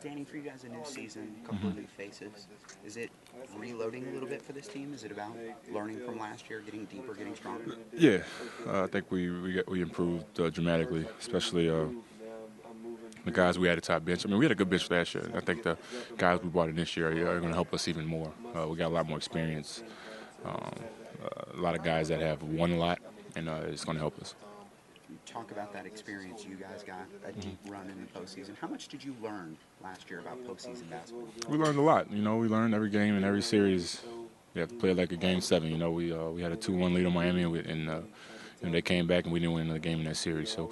Danny, for you guys, a new season, a couple of new faces. Is it reloading a little bit for this team? Is it about learning from last year, getting deeper, getting stronger? Yeah, I think we improved dramatically, especially the guys we had at top bench. I mean, we had a good bench last year. I think the guys we brought in this year are going to help us even more. We got a lot more experience, um, a lot of guys that have won a lot, and it's going to help us. Talk about that experience. You guys got a deep run in the postseason. How much did you learn last year about postseason basketball? We learned a lot. We learned every game and every series. You have to play like a game 7. We had a 2-1 lead on Miami, and they came back and we didn't win another game in that series. So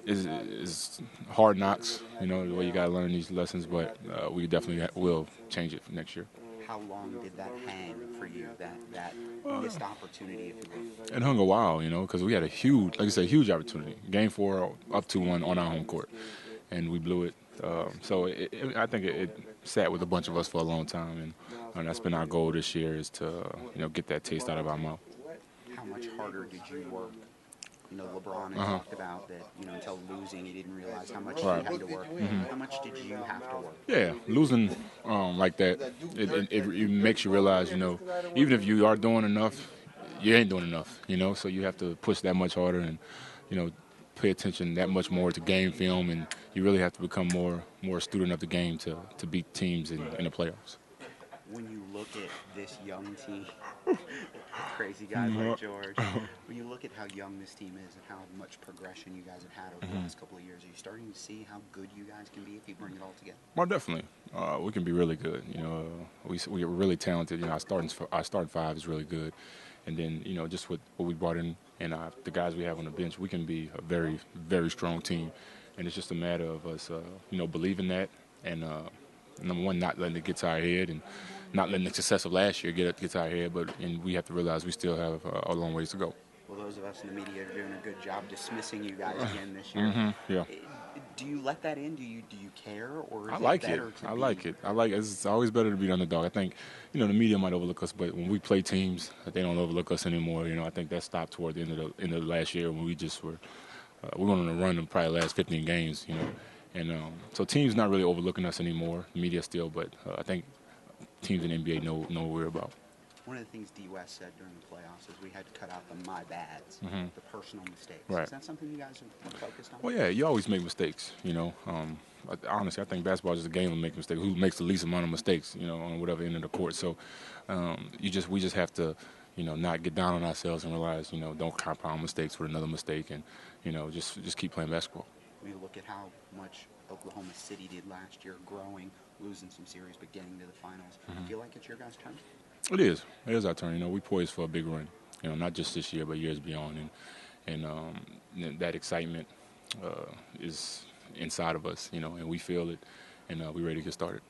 it's hard knocks. The way you got to learn these lessons, but we definitely will change it for next year. How long did that hang for you, that missed opportunity, if you will? It hung a while, because we had a huge, like I said, huge opportunity. Game 4, up 2-1 on our home court, and we blew it. So I think it sat with a bunch of us for a long time, and that's been our goal this year is to, get that taste out of our mouth. How much harder did you work? LeBron had talked about that, until losing, he didn't realize how much he had to work. How much did you have to work? Yeah, losing like that, it makes you realize, even if you are doing enough, you ain't doing enough, so you have to push that much harder and, pay attention that much more to game film, and you really have to become more a student of the game to beat teams in the playoffs. When you look at this young team, crazy guys like George, when you look at how young this team is and how much progression you guys have had over the last couple of years, are you starting to see how good you guys can be if you bring it all together? Well, definitely. We can be really good. We're really talented. Our starting 5 is really good. And then, just with what we brought in and the guys we have on the bench, we can be a very, very strong team. And it's just a matter of us, believing that and, number one, not letting it get to our head and not letting the success of last year get to our head. And we have to realize we still have a long ways to go. Well, those of us in the media are doing a good job dismissing you guys again this year. Yeah. Do you let that in? Do you care, or is I like it better it. to I be... like it. It's always better to be the underdog. I think, the media might overlook us, but when we play teams, they don't overlook us anymore. I think that stopped toward the end of the last year when we just were we went on a run in probably the last 15 games. And so teams not really overlooking us anymore. The media still, but I think teams in the NBA know what we're about. One of the things D. West said during the playoffs is we had to cut out the my bads, the personal mistakes. Right. Is that something you guys are focused on? Well, yeah, you always make mistakes, Honestly, I think basketball is just a game of making mistakes. Who makes the least amount of mistakes, on whatever end of the court. So we just have to, not get down on ourselves and realize, don't compound mistakes with another mistake and, just keep playing basketball. We look at how much Oklahoma City did last year, growing, losing some series, but getting to the finals. Do you feel like it's your guys' turn? It is. It is our turn. We poised for a big run. Not just this year, but years beyond. And that excitement is inside of us. And we feel it, and we're ready to get started.